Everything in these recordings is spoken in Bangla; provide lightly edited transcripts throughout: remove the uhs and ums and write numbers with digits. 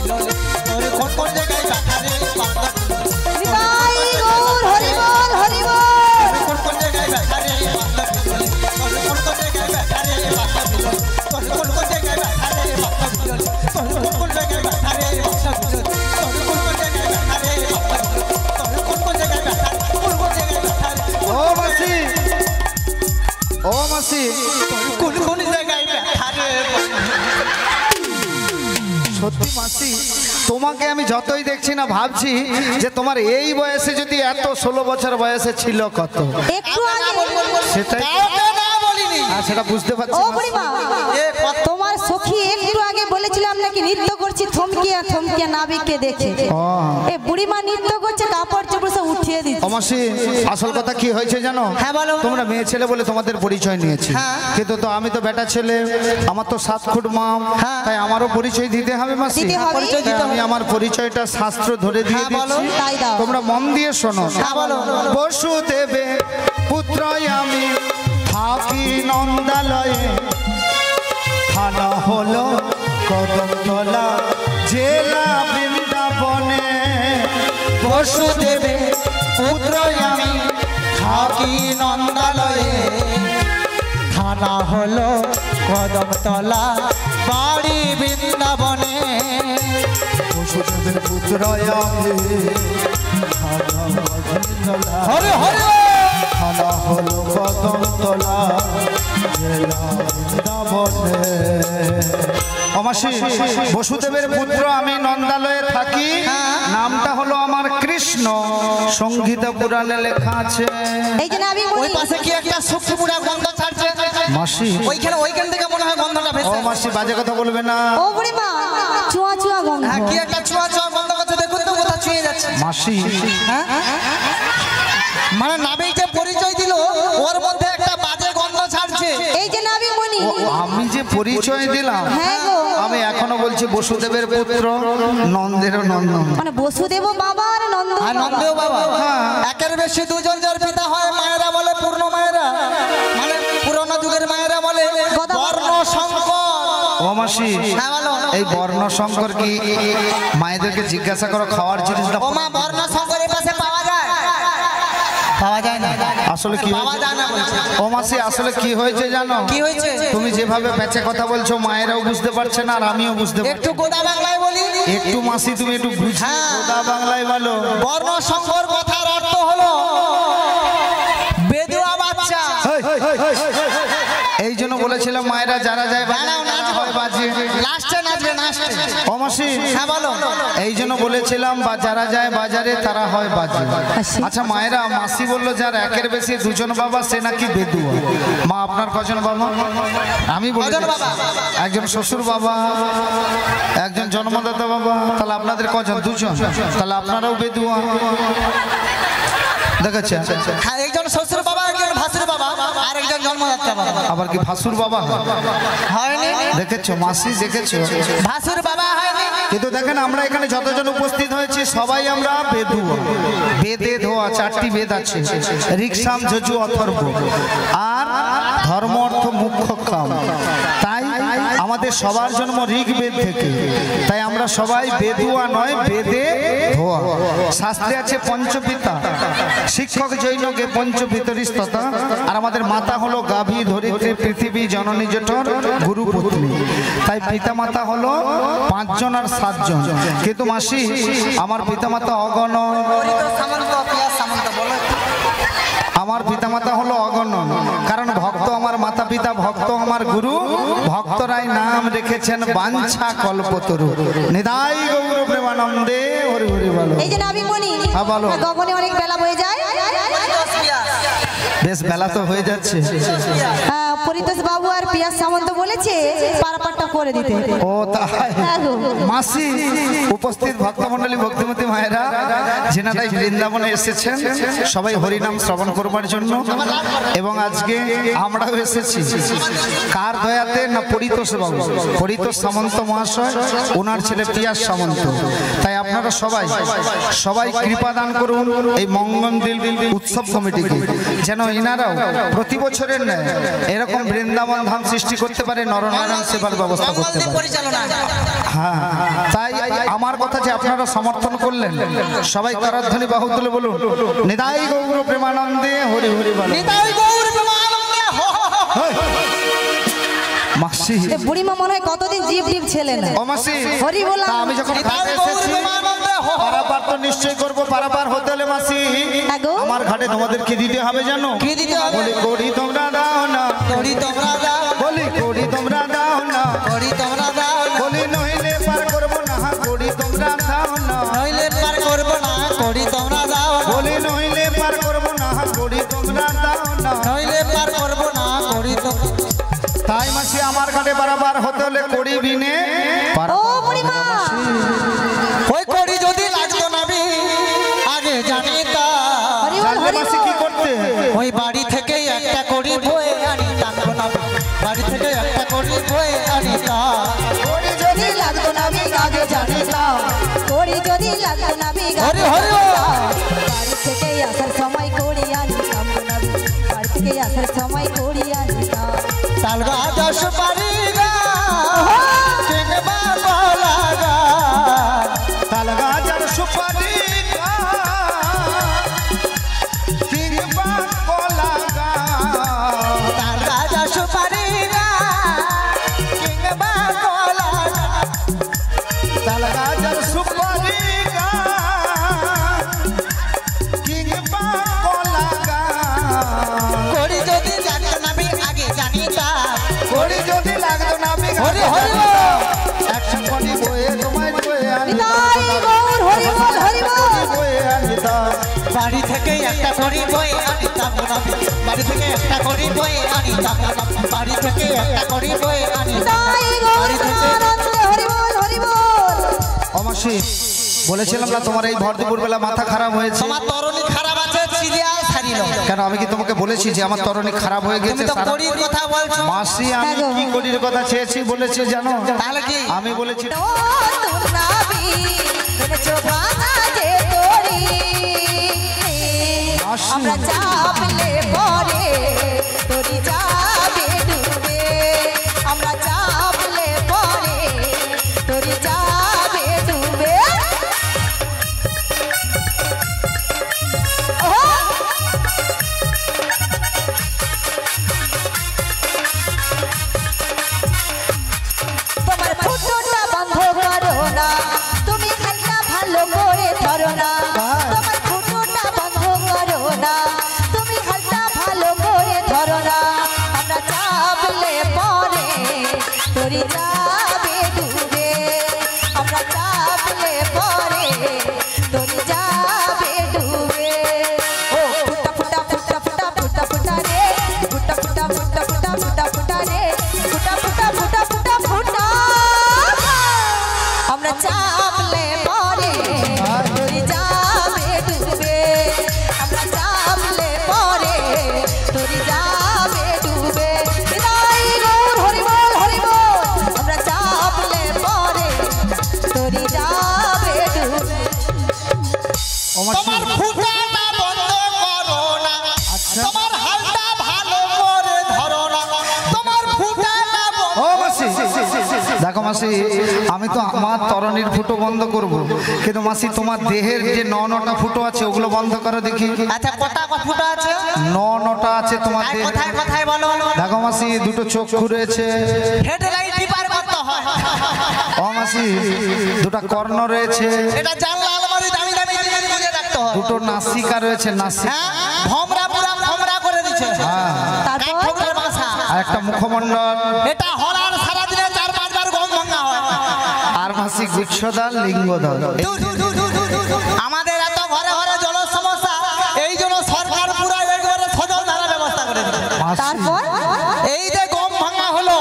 কোন কোন জায়গায় ব্যথা রে কোন কোন জায়গায় ব্যথা রে কোন কোন জায়গায় ব্যথা রে কোন কোন জায়গায় ব্যথা রে কোন কোন জায়গায় ব্যথা রে কোন কোন জায়গায় ব্যথা রে কোন কোন জায়গায় ব্যথা কোন কোন জায়গায় ব্যথা ও মাসি ও মাসি কোন কোন জায়গায় ব্যথা রে সত্যি মাসি তোমাকে আমি যতই দেখছি না ভাবছি যে তোমার এই বয়সে যদি এত 16 বছর বয়সে ছিল কত একটু আগে সেটাই সেটা বুঝতে পারছি ও বুড়িমা তোমার সখী একটু আগে বলেছিলাম নাকি নৃত্য করছি থমকিয়া থমকিয়া নাবিককে দেখে এ বুড়িমা নৃত্য করছে কাপড় চোপড় সব উঠিয়ে দিচ্ছে অমাসি আসল কথা কি হয়েছে জানো হ্যাঁ বলো তোমরা মেয়ে ছেলে বলে তোমাদের পরিচয় নিয়েছি কিন্তু তো আমি তো বেটা ছেলে আমার তো 7 ফুট মাম তাই আমারও পরিচয় দিতে হবে মাসি আমি আমার পরিচয়টা শাস্ত্র ধরে দিয়ে দিচ্ছি তোমরা মন দিয়ে শোনো বসুদেবে পুত্র আমি থাকি নন্দালয়ে থানা হলো কদমতলা জেলা বৃন্দাবনে বসুদেবে পুত্র আমি থাকি নন্দালয়ে থানা হলো কদমতলা বাড়ি বৃন্দাবনে বসুদেবের পুত্র আমি হরে হরে থানা হলো কদমতলা জেলা বৃন্দাবনে অমাসি বসুদেবের পুত্র আমি নন্দালয়ে থাকি নামটা হলো আমার কৃষ্ণ সংগীত পুরাণে লেখা আছে এই যে নাবিক ওই পাশে কি একটা সুখপুরা গন্ধ ছাড়ছে মাসি ওইখান থেকে মনে হয় গন্ধটা ভেসে ও মাসি বাজে কথা বলবে না ও বুড়িমা চুয়া চুয়া গন্ধ হ্যাঁ কি একটা চুয়া চুয়া গন্ধ করছে দেখুন তো কোথা ছুঁয়ে যাচ্ছে মাসি হ্যাঁ মানে নাবিক যে পরিচয় দিল ওর মধ্যে একটা বাজে গন্ধ ছাড়ছে এই যে নাবিক মনি আমি যে পরিচয় দিলাম হ্যাঁ গো আমি এখনো বলছি বসুদেবের পুত্র নন্দের নন্দন মানে বসুদেব বাবা আর নন্দ আর নন্দেও বাবা একের বেশি দুজন যার পিতা হয় মায়েরা বলে পূর্ণ মায়েরা মানে পুরনো যুগের মায়েরা বলে বর্ণ শঙ্কর ও মাসি হ্যাঁ বলো এই বর্ণ শঙ্কর কি মায়েদেরকে জিজ্ঞাসা করো খাওয়ার জিনিসটা ও মা বর্ণ শঙ্কর এই পাশে পাওয়া যায় না আসলে কি পাওয়া যায় না বলছে ও মাসি আসলে কি হয়েছে জানো কি হয়েছে তুমি যেভাবে পেঁচে কথা বলছো মায়েরাও বুঝতে পারছে না আর আমিও বুঝতে পারছি একটু গোদা বাংলায় বলি একটু মাসি তুমি একটু বুঝো গোদা বাংলায় বলো বর্ণ শঙ্কর কথার অর্থ হলো বেদুয়া বাচ্চা এই জন্য বলেছিলাম মায়েরা যারা যায় বাজে লাস্টে নাচবে লাস্টে ও মাসি হ্যাঁ বলো এই জন্য বলেছিলাম বা যারা যায় বাজারে তারা হয় বাজে আচ্ছা মায়েরা মাসি বললো যার একের বেশি দুজন বাবা সে নাকি বেদুয়া মা আপনার কজন বাবা আমি বলি একজন শ্বশুর বাবা একজন জন্মদাতা বাবা তাহলে আপনাদের কজন দুজন তাহলে আপনারাও বেদুয়া দেখাচ্ছে হ্যাঁ একজন শ্বশুর বাবা একজন ভাসুর বাবা আর একজন জন্মদাতা বাবা আবার কি ভাসুর বাবা হয়নি দেখেছো মাসি দেখেছো ভাসুর বাবা হয়নি কিন্তু দেখেন আমরা এখানে যতজন উপস্থিত হয়েছি সবাই আমরা বেদুয়া বেদে ধোয়া 4টি বেদ আছে ঋক্সাম যজু অথর্ব আর ধর্ম অর্থ মুখ্য কাম তাই আমাদের সবার জন্ম ঋগ্বেদ থেকে তাই আমরা সবাই বেদুয়া নয় বেদে ধোয়া শাস্ত্রে আছে পঞ্চপিতা শিক্ষক জৈনকে পঞ্চপিতরিস্ততা আর আমাদের মাতা হলো গাভী ধরিত্রী পৃথিবী জননী জঠর গুরু পত্নী তাই পিতামাতা হলো 5 জন আর 7 জন কিন্তু মাসি আমার পিতামাতা অগণ আমার পিতামাতা হলো অগণন কারণ ভক্ত আমার মাতা পিতা ভক্ত আমার গুরু ভক্তরাই নাম রেখেছেন বাঞ্ছা কল্পতরু নিদাই গৌর প্রেমানন্দে হরি হরি বলো এই যে নাবিক মনি গগনে অনেক বেলা বয়ে যায় বেশ বেলা তো হয়ে যাচ্ছে হ্যাঁ পরিতোষ বাবু আর পিয়াস সামন্ত বলেছে পারাপারটা করে দিতে ও তাই মাসি উপস্থিত ভক্তমণ্ডলী ভক্তিমতী মায়েরা যেনারাই বৃন্দাবনে এসেছেন সবাই হরিনাম শ্রবণ করবার জন্য এবং আজকে আমরাও এসেছি কার দয়াতে না পরিতোষ বাবু পরিতোষ সামন্ত মহাশয় ওনার ছেলে পিয়াস সামন্ত তাই আপনারা সবাই কৃপা দান করুন এই মঙ্গলদিল উৎসব কমিটিকে যেন এনারাও প্রতি বছরের ন্যায় এরকম বৃন্দাবন ধাম সৃষ্টি করতে পারে নরনারায়ণ সেবার ব্যবস্থা করতে পারে হ্যাঁ তাই আমার কথা যে আপনারা সমর্থন করলেন, সবাই করধ্বনি বাহু তুলে বলুন নিতাই গৌর প্রেমানন্দে হরি হরি বল। নিতাই গৌর প্রেমানন্দে হো হো হো। মাসি এ বুড়িমা মনে হয় কতদিন জিভ জিভ ছেলে না। ও মাসি হরি বল। তা আমি যখন ঘাটে এসেছি পারাপার তো নিশ্চয় করবো, পারাপার হতে হলে মাসি আমার ঘাটে তোমাদের কি দিতে হবে জানো? কি দিতে হবে? বলি কড়ি তোমরা দাও না, কড়ি তোমরা দাও, বলি কড়ি তোমরা দাও না, কড়ি তোমরা দাও, বলি নইলে পার করবো না, কড়ি তোমরা দাও না, নইলে পার করবো না, কড়ি তোমরা দাও, বলি নইলে পার করবো না, কড়ি তোমরা দাও না, নইলে পার করবো না, কড়ি তোমরা। তাই মাসি আমার ঘাটে পারাপার হতে হলে কড়ি বিনে ও বুড়িমা ওই কড়ি যদি লাগতো না বি আগে জানিতা, হরি বল হরি মাসি বল। কি করতে? ওই বাড়ি থেকে একটা কড়ি বয়ে আনিতাম না, বাড়ি থেকে একটা কড়ি বয়ে আনিতাম। কড়ি যদি লাগতো না বিগ আগে জানিতাম, কড়ি যদি লাগতো না বিগ হরি আগে হরি জানিতাম। বাড়ি থেকে আসার সময় কড়ি আনিতাম না, বাড়ি থেকে আসার সময় কড়ি আনিতাম। তাল গাছ পারি গা কিংবা কলা গা, তাল গাছ আর সুপারি কিংবা কলা গাছ, তাল গাছ পারি গা কিংবা কলা গা, তাল গাছ আর সুপারি কিংবা কলা গাছ, কড়ি যদি লাগতো না বি আগে জানিতাম। কড়ি যদি লাগতো না হরি হরি একশো কড়ি বয়ে তোমায় বয়ে নিতাই গৌর হরি বল হরি বল। বয়ে আনিতাম। বাড়ি থেকে একটা কড়ি বয়ে আনিতাম না, বাড়ি থেকে একটা কড়ি বয়ে আনিতাম না, বাড়ি থেকে একটা কড়ি বয়ে আনিতাম, নিতাই গৌর বাড়ি থেকে। প্রেমানন্দে হরি বল হরি বল। অমাসি বলেছিলাম না তোমার এই ভর দুপুর বেলা মাথা খারাপ হয়েছে? তোমার তরণী খারাপ আছে, ছিড়িয়া ছাড়িল। কেন আমি কি তোমাকে বলেছি যে আমার তরণী খারাপ হয়ে তুমি গেছে? তো কড়ির কথা বলছো, মাসি আমি কি কড়ির কথা চেয়েছি বলেছি জানো? তাহলে কি? আমি বলেছি নতুন নাবি এনেছো ভাঙা যে তরি, আমরা চাপলে পরে তরি যাবে ডুবে, আমরা চাপলে পরে তরি যাবে ডুবে। তোমার ফুটোটা বন্ধ করো না, তুমি খাইটা ভালো করে ধরো না। তোমার ফুটোটা বন্ধ করো না, তুমি খাইটা ভালো করে ধরো না। আমরা চাপলে পরে তরি যাবে ডুবে, আমরা চাপলে পরে তরি যাবে ডুবে। ও ফুটা ফুটা ফুটা ফুটা ফুটা ফুটা রে, ফুটা ফুটা ফুটা ফুটা ফুটা ফুটা রে, ফুটা ফুটা ফুটা ফুটা ফুটা। আমরা চাপলে পরে তরি যাবে ডুবে, আমরা চাপলে পরে তরি যাবে ডুবে। নিতাই গৌর হরি বল হরি বল। আমরা চাপলে পরে তরি যাবে ডুবে। তোমার ফুটাটা বন্ধ করো না, আচ্ছা। তোমার হালটা ভালো করে ধরো না, তোমার ফুটাটা ও মাসি দেখো মাসি আমি তো আমার তরণীর ফুটো বন্ধ করব, কিন্তু মাসি তোমার দেহের যে নটা ফুটো আছে ওগুলো বন্ধ করো দেখি। আচ্ছা কটা ফুটা আছে? নটা আছে তোমার দেহে। কোথায় কোথায় বলো? দেখো মাসি দুটো চক্ষু রয়েছে, হেডলাইট টিপার করতে হয়। ও মাসি দুটো কর্ণ রয়েছে, এটা জানলা আলমারি দামি দামি জিনিস খুঁজে রাখতে হয়। দুটো নাসিকা রয়েছে, নাসিকা হ্যাঁ ভমরা পুরা ভমরা করে দিচ্ছে, তারপর কাঠঠোকরের বাসা। আর একটা মুখমণ্ডল, এটা হলার সারা দিনে 4-5 বার গম ভাঙা হয়। আর মাসি গুচ্ছদাল লিঙ্গদাল। আমাদের এত ঘরে ঘরে জলের সমস্যা, এই জন্য সরকার পুরো একবারে সজল ধারা ব্যবস্থা করে দিয়েছে। তারপর এই যে গম ভাঙা হলো,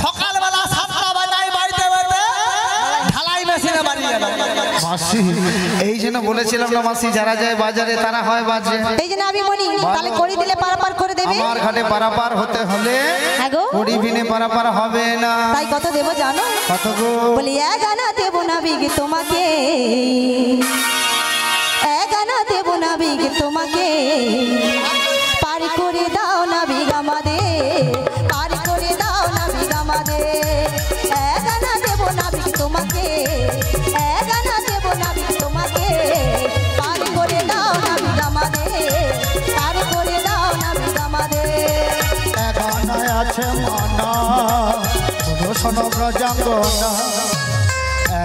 সকালবেলা 7টা বাজায় বাড়িতে বাড়িতে ঢালাই মেশিনে বাড়িয়ে গেল। মাসি এই জন্য বলেছিলাম না মাসি যারা যায় বাজারে তারা হয় বাজে। এই জন্য আমি বলি তাহলে করি দিলে পারাপার করে দেবে। আমার ঘাটে পারাপার হতে হলে হ্যাঁ গো। কড়ি বিনে পারাপার হবে না। তাই কত দেবো জানো? কত গো? বলি এক আনা দেবো না বিগ তোমাকে, এক আনা দেবো না বিগ তোমাকে, পার করে দাও না বিগ আমাদের, পার করে দাও না বিগ আমাদের। এক আনা দেবো না বিগ তোমাকে, ব্রজাঙ্গনা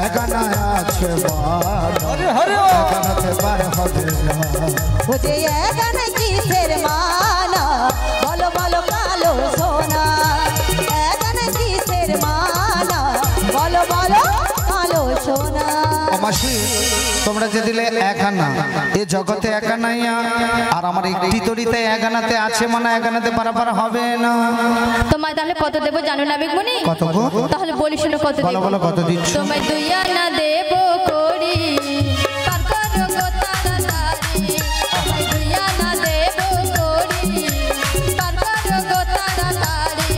এখানে আছে এখানে পার হবে না ও যে এখানে কিসের মানা বলো বলো কালো সোনা এখানে কিসের মানা বলো বলো কালো সোনা মাসি তোমরা যে দিলে একানা এ জগতে একানাইয়া আর আমার একটি তরিতে একানাতে আছে মানে একানাতে পারাপার হবে না তোমায় তাহলে কত দেবো জানো না বিগমনি কত গো তাহলে বলি শুনো কত বলো দেবো বলো কত দিচ্ছ তোমায় দুই আনা দেবো করি পার করো গো তাড়াতাড়ি তোমায় দুই আনা দেবো করি পার করো গো তাড়াতাড়ি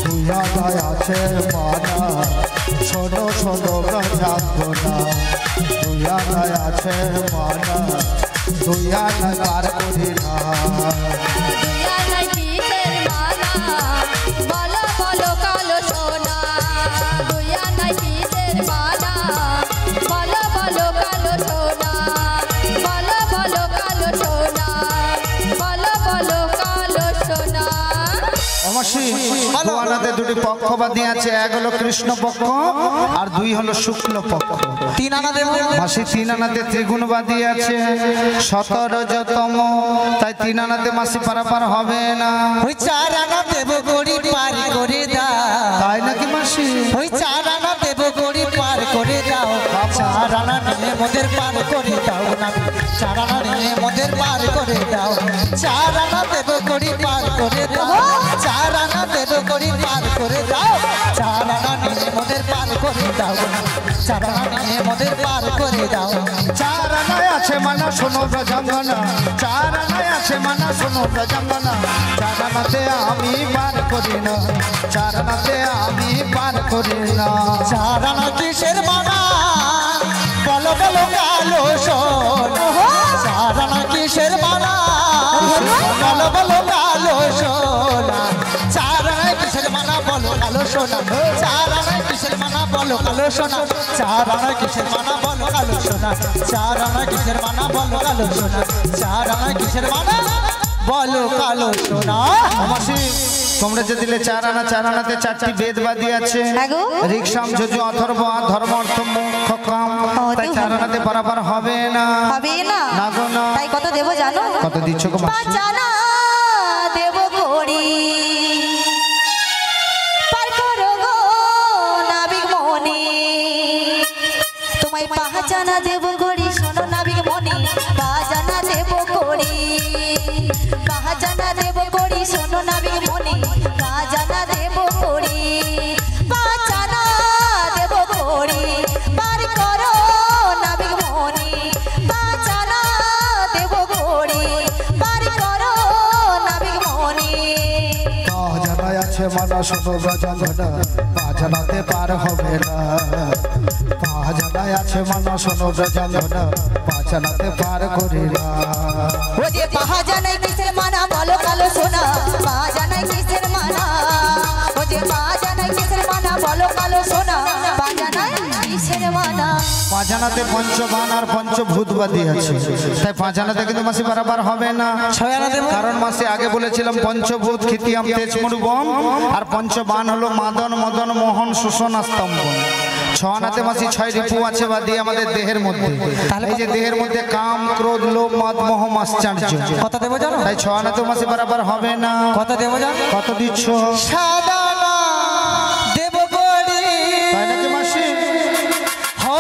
দুইয়া গায় আছে মানা ছোট ছোট ব্রজাঙ্গনা দুইয়া গায় আছে মানা দুইয়া গায় পার করি না দুই আনা কিসের মানা বলো বলো কালো সোনা দুই আনা কিসের মানা বলো বলো কালো সোনা বলো বলো কালো সোনা বলো বলো কালো সোনা অবশ্যই দোয়ানাতে দুটি পক্ষবাদী আছে এক হলো কৃষ্ণ পক্ষ আর দুই হলো শুক্ল পক্ষ তিন আনা দেব মাসি তিন আনাতে ত্রিগুণবাদী আছে 17তম তাই তিন আনাতে মাসি পারাপার হবে না ওই চার আনা দেব গড়ি পার করে দাও তাই নাকি মাসি ওই চার আনা দেব গড়ি পার করে দাও চার আনা নিয়ে মোদের পার করে দাও না চার আনা নিয়ে মোদের পার করে দাও চার আনা দেব গড়ি পার করে দাও চার আনা দেব গড়ি পার করে দাও চার আনা নিয়ে মোদের পার করে দাও চার আনা নিয়ে মোদের পার করে দাও চার আনায় আছে মানা শোনো ব্রজাঙ্গনা চার আনায় আছে মানা শোনো ব্রজাঙ্গনা চার আনাতে আমি পার করি না চার আনাতে আমি পার করি না চার আনা কিসের মানা বলো বলো কালো সোনা চার আনা কিসের মানা বলো বলো কালো সোনা চার আনা কিসের মানা বলো কালো সোনা চার আনা কিসের মানা বলো কালো সোনা চার আনা কিসের মানা বলো কালো সোনা চার আনা কিসের মানা বলো কালো সোনা চার আনা কিসের মানা বলো কালো সোনা মাসি তোমরা যে দিলে চার আনাতে চারটি বেদবাদী আছে আগো? ঋক্সাম যজু অথর্ব ধর্ম অর্থ মোক্ষ কাম তাই চার আনাতে পারাপার হবে না হবে না না গো না তাই কত দেবো জানো কত দিচ্ছ গো মাসি পাঁচ আনা দেব করি পার করো গো নাবিক মনি তোমায় পাঁচ আনা দেব করি শোনো নাবিক মনি পাঁচ আনা দেব করি পাঁচ আনা দেব করি শোনো নাবিক মনি পাঁচ আনা দেব করি পাঁচ আনা দেব করি পার করো নাবিক মনি পাঁচ আনা দেব করি পার করো নাবিক মনি জানাই আছে মানা শোনো ব্রজাঙ্গনা জানাতে পার হবে না জানাই আছে মানা শোনো ব্রজাঙ্গনা জানাতে পার করি না ও যে পাহা জানাই কিসের মানা বলো কালো সোনা পা জানাই কিসের মানা ও যে পা জানাই কিসের মানা বলো কালো সোনা পা জানাই কিসের মানা পাঁচানাতে পঞ্চবান আর পঞ্চভূতবাদী আছে তাই পাঁচানাতে কিন্তু মাসি বারাবার হবে না ছয় আনা দেব কারণ মাসে আগে বলেছিলাম পঞ্চভূত খিতিয়াম তেজমুরবন আর পঞ্চবান হলো মাদন মদন মোহন শোষণ স্তম্ভন ছয়নাতে মাসি ছয় রিপু আছে বা দিয়ে আমাদের দেহের মধ্যে এই যে দেহের মধ্যে কাম ক্রোধ লোভ মদ মোহ আশ্চর্য কত দেব জানো তাই ছয়নাতে মাসি বারাবার হবে না কত দেব জানো কত দিচ্ছ সাদা না দেব গড়ি তাই নাকি মাসি হো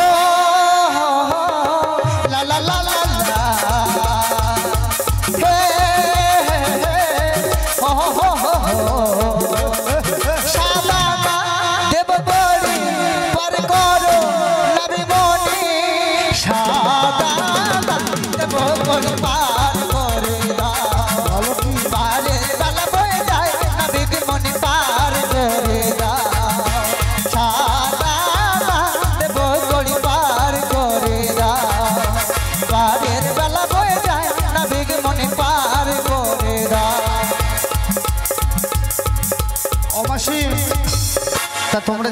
হো হো লা লা লা লা লা হে হে হে হো হো হো হো সাদা না দেব গড়ি পার করো নাবি মনি সাদা না দেব গড়ি পার করে দাও পারে দালা বয়ে যায় নাবিক মনি পার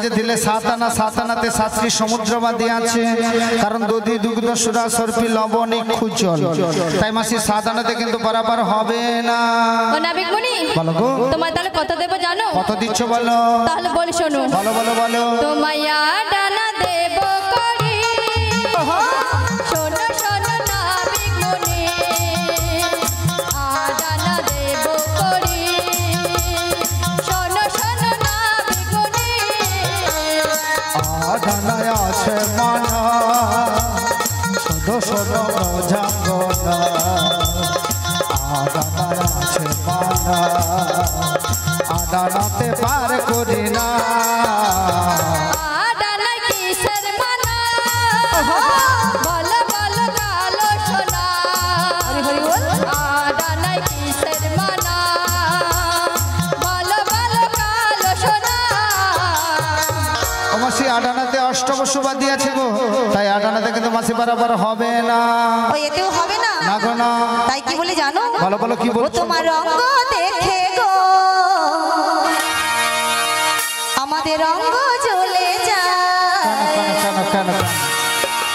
যে দিলে 7 আনা 7 আনাতে 7টি সমুদ্রবাদী আছে, কারণ দধি দুগ্ধ সুরা সর্পি লবণী খুচল, তাই মাসি 7 আনাতে কিন্তু বরাবর হবে না। ও নাবিক মুনি, বলো গো, তোমায় তাহলে কত দেব জানো? কত দিচ্ছ বলো? তাহলে বলি শোনো। বলো বলো বলো। তোমায় ডানা দেব করি, শোনো শোনো নাবিক মুনি, ডানা দেব করি, শোনো শোনো নাবিক মুনি। আধানায় আছে মানা, শোনো শোনো জাগনা, আধানায় আছে মানা, আদানাতে পার করি না। আডানায় কিসের মানা, বলো বলো কালো সোনা, আডানায় কিসের মানা, বলো বলো কালো সোনা। ও মাসি আডানাতে অষ্টবসুবাদী আছে গো, তাই আডানাতে কিন্তু মাসি বরাবর হবে না। ও এতেও হবে না? না গো না। তাই কি বলে জানো? বলো বলো কি ও বলছো? তোমার রঙ্গ দেখে গো আমাদের রঙ্গ জ্বলে যায়, কেন কেন?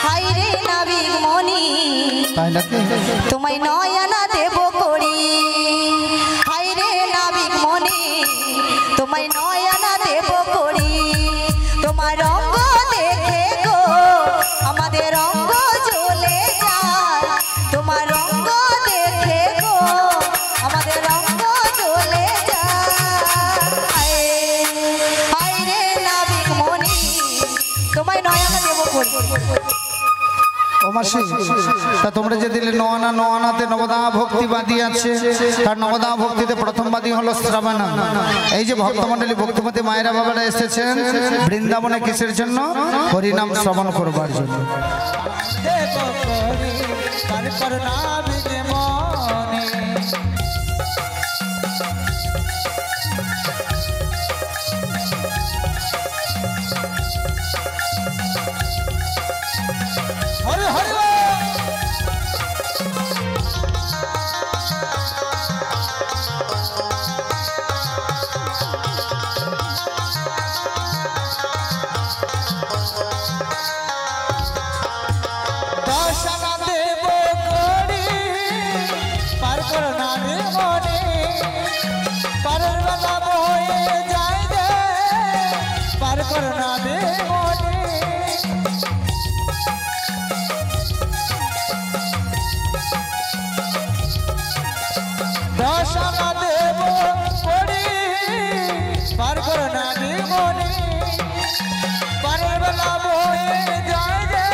হাই রে নাবিক মনি, তাই নাকি? তোমায় 9 আনা দেব করি, হাই রে নাবিক মনি, তোমায় 9 আনা দেব করি। তোমার রঙ্গ দেখে গো আমাদের রঙ্গ জ্বলে যায়, তোমার রঙ্গ দেখে গো আমাদের রঙ্গ জ্বলে যায়, হাই রে নাবিক মনি, তোমায় 9 আনা দেব করি। ও মাসি, তা তোমরা যে দিলে 9 আনা, 9 আনাতে নবদা ভক্তিবাদী আছে, তার নবদা ভক্তিতে প্রথমবাদী হলো শ্রাবণা। এই যে ভক্তমণ্ডলী ভক্তিমতী মায়েরা বাবারা এসেছেন বৃন্দাবনে কিসের জন্য? হরিনাম শ্রবণ করবার জন্য। দেব করি পার কর নাবিক মনে, হরি হরি বল। দশানা দেব করি পার কর নাবিক মনে, পারের বেলা বয়ে যায় রে পার কর নাবিক মনে। দশানা দেব করি পার কর নাবিক মনে, পারের বেলা বয়ে যায় রে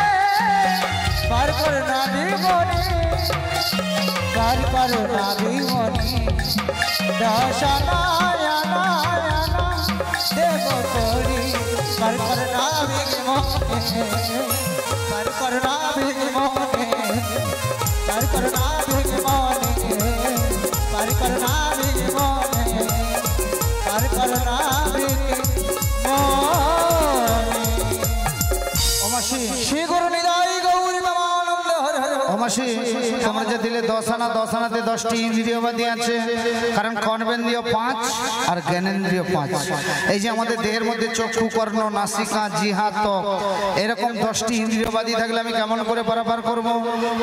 পার কর নাবিক মনে, পার কর নাবিক মনে। দশানা আনা আনা দেব করি পার কর নাবিক মনে, পার কর নাবিক মনে, পার কর নাবিক মনে, পার কর নাবিক মনে, পার কর নাবিক মনে। ও মাসি, শ্রী গুরু নিদাই গৌরী নমানন্দ হরে হরে। ও মাসি, তোমরা যে দিলে 10 আনা, 10 আনাতে 10টি ইন্দ্রিয়বাদী আছে, কারণ কর্মেন্দ্রিয় 5 আর জ্ঞানেন্দ্রিয় 5। এই যে আমাদের দেহের মধ্যে চক্ষু, কর্ণ, নাসিকা, জিহ্বা, ত্বক, এরকম 10টি ইন্দ্রিয়বাদী থাকলে আমি কেমন করে পারাপার করব?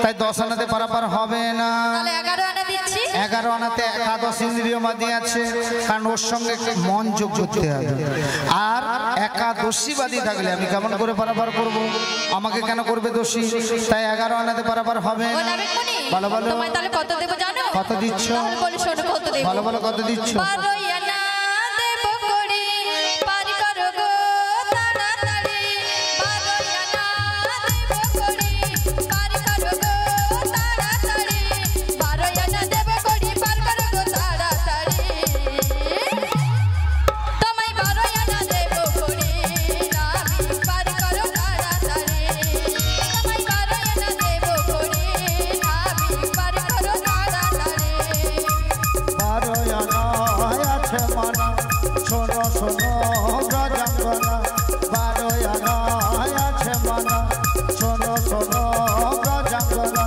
তাই 10 আনাতে পারাপার হবে না। তাহলে 11 আনা দিচ্ছি। 11 আনাতে একাদশ ইন্দ্রিয়বাদী আছে, কারণ ওর সঙ্গে মন যোগ করতে হবে। আর একাদশীবাদী থাকলে আমি কেমন করে পারাপার করব? আমাকে কেন করবে দোষী? তাই 11 আনাতে পারাপার হবে ও না। নাবিক মুনি, বলো বলো। তোমায় তাহলে কত দেব জানো? কত দিচ্ছ? তাহলে বলি শোনো কত দেব। বলো বলো কত দিচ্ছ? 12 আনা দেব করি, পার করো গো তাড়াতাড়ি, 12 আনা দেব করি, পার করো গো তাড়াতাড়ি, 12 আনা দেব করি, পার করো গো তাড়াতাড়ি। তোমায় 12 আনা দেব করি, নাবিক পার করো তাড়াতাড়ি, তোমায় 12 আনা দেব করি, নাবিক পার করো তাড়াতাড়ি। 12 আনা আছে মানা, শোনো শোনো ব্রজাঙ্গনা, 12 আনা আছে মানা, শোনো শোনো ব্রজাঙ্গনা,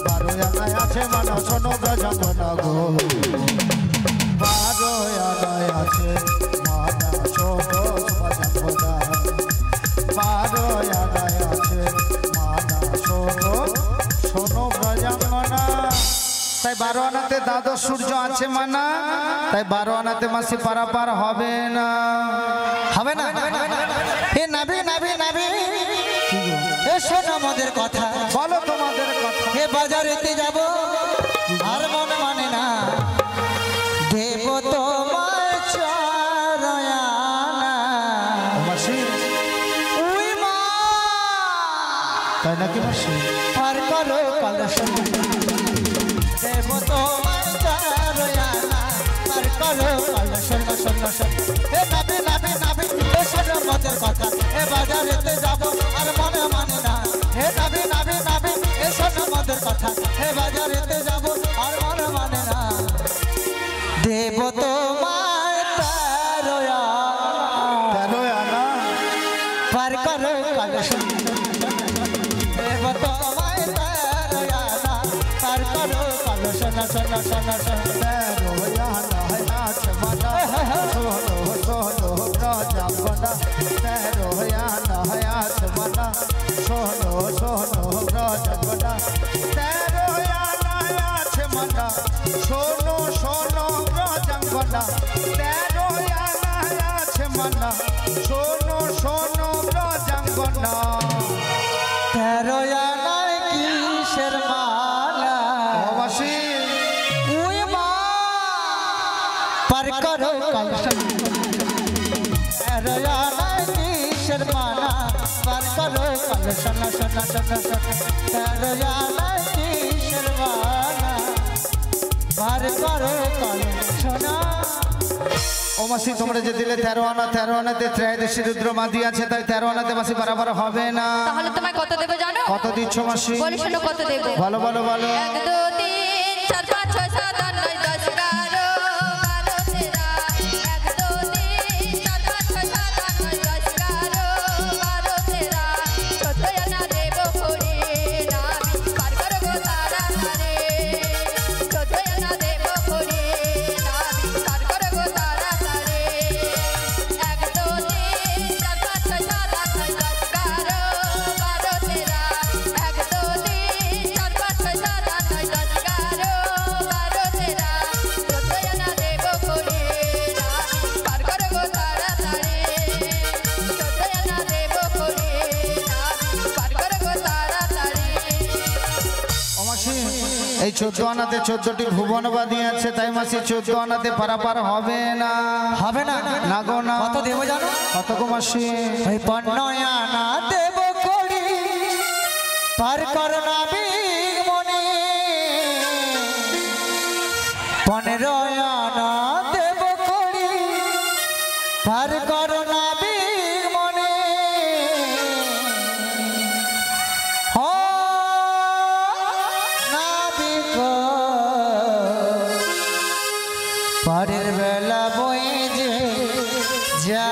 12 আনা আছে মানা, শোনো ব্রজাঙ্গনা গো। 12 আনা আছে মানা, শোনো ব্রজাঙ্গনা, 12 আনাতে দ্বাদশ সূর্য আছে মানা, তাই 12 আনাতে মাসি পারাপার হবে না। হবে না? এ নাবি নাবি নাবি এসো আমাদের কথা, বলো তোমাদের কথা। এ বাজারেতে যাব আর মন মানে না, দেব তোমার চরয়ানা। মাসি উই মা তাই নাকি মাসি? পার করো কলসন, দেব তোমার চরয়ানা, পার করো কলসন সন। এ নাবি নাবি নাবি এসো আমাদের কথা, এ বাজারেতে যাব আর মন মানে না, হে নাবি নাবি নাবি এসো আমাদের কথা, হে বাজারেতে যাব আর মন মানে না, দেব তোমার চরয়ানা, পার করো কলসন, দেব তোমার চরয়ানা, পার করো কলসন সন। তেরো আনায় কিসের মালা, উই মা পার করো কলসন, তেরো আনায় কিসের মালা, পার করো কলসন সন। তেরো আনায় কিসের মালা, পার করো কলসন। ও মাসি তোমরা যে দিলে 13 আনা, 13 আনাতে ত্রয়োদশী রুদ্র মাদি আছে, তাই 13 আনাতে মাসি পারাপার হবে না। তাহলে তোমায় কত দেবো জানো? কত দিচ্ছ মাসি? বলি শোনো কত দেবো। বলো বলো বলো। 1 2 3 4 5 6 7 8 9 10 11 12 13 1 2 3 4 5 6 7 8 9 10 11 12 13 14 আনা দেবো করে নাবি, পার করো গো তাড়াতাড়ি, 14 আনা দেবো করে নাবি, পার করো গো তাড়াতাড়ি, 1 2 3 4 5 6 7 8 9 10 11 12 13 1 2 3 4 5 6 7 8 9 10 11 12 13 14 আনা দেবো করে নাবি, পার করো গো তাড়াতাড়ি, 14 আনা দেবো করে নাবি, পার করো গো তাড়াতাড়ি। ও মাসি এই 14 আনাতে 14টি ভুবনবাদী আছে, তাই মাসি 14 আনাতে পারাপার হবে না। হবে না? না গো না। কত দেবো জানো? কত গো মাসি? ওই 15 আনা দেব করি, পার কর নাবি মনে, 15 আনা দেব করি, পার কর নাবি মনে, ও নাবিক পারের বেলা বয়ে যে যা,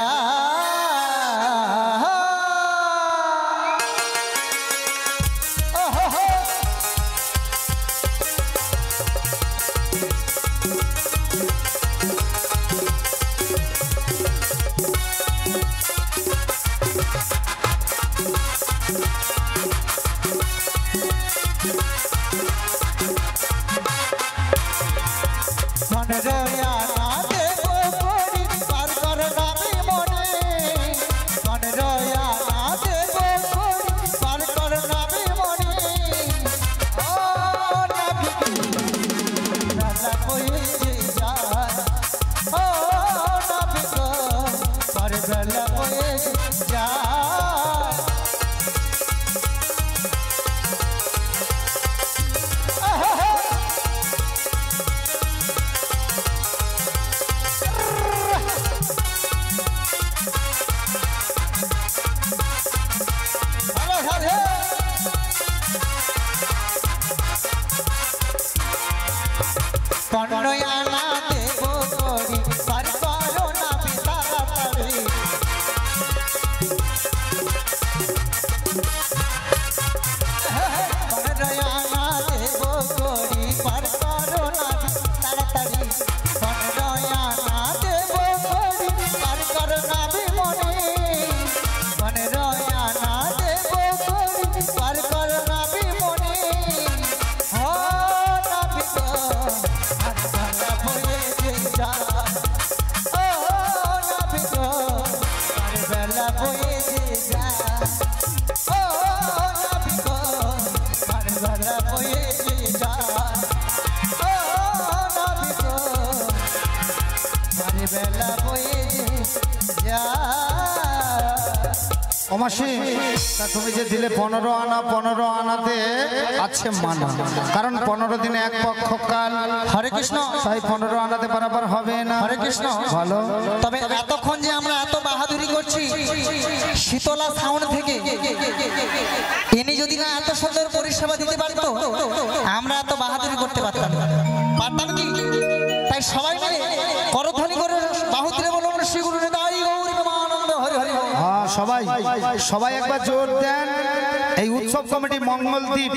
বেলা বয়ে যা অমাসি তা তুমি যে দিলে 15 আনা 15 আনাতে আছে মানা, কারণ 15 দিনে এক পক্ষ কাল। হরে কৃষ্ণ। তাই 15 আনাতে বরাবর হবে না। হরে কৃষ্ণ। ভালো। তবে এতক্ষণ যে আমরা এত বাহাদুরি করছি শীতলা সাউন্ড থেকে, ইনি যদি না এত সুন্দর পরিষেবা দিতে পারতো আমরা এত বাহাদুরি করতে পারতাম না। পারতাম কি? তাই সবাই মিলে করধ্বনি করে বাহু তুলে বলুন শ্রী গুরু নিতাই গৌর প্রেমানন্দ হরি হরি। হ্যাঁ সবাই সবাই একবার জোর দেন। এই উৎসব কমিটি মঙ্গলদ্বীপ,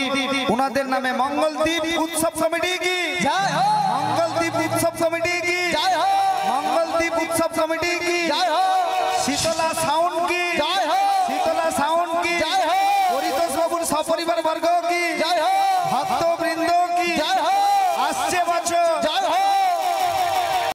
ওনাদের নামে মঙ্গলদ্বীপ উৎসব কমিটি কি জয় হো। মঙ্গলদ্বীপ উৎসব কমিটি কি জয় হো। মঙ্গলদ্বীপ উৎসব কমিটি কি জয় হো। শীতলা সাউন্ড কি জয় হো। শীতলা সাউন্ড কি জয় হো। পরিতোষ বাবুর সপরিবার বর্গ কি জয় হো। ভক্তবৃন্দ কি জয় হো। আসছে বছর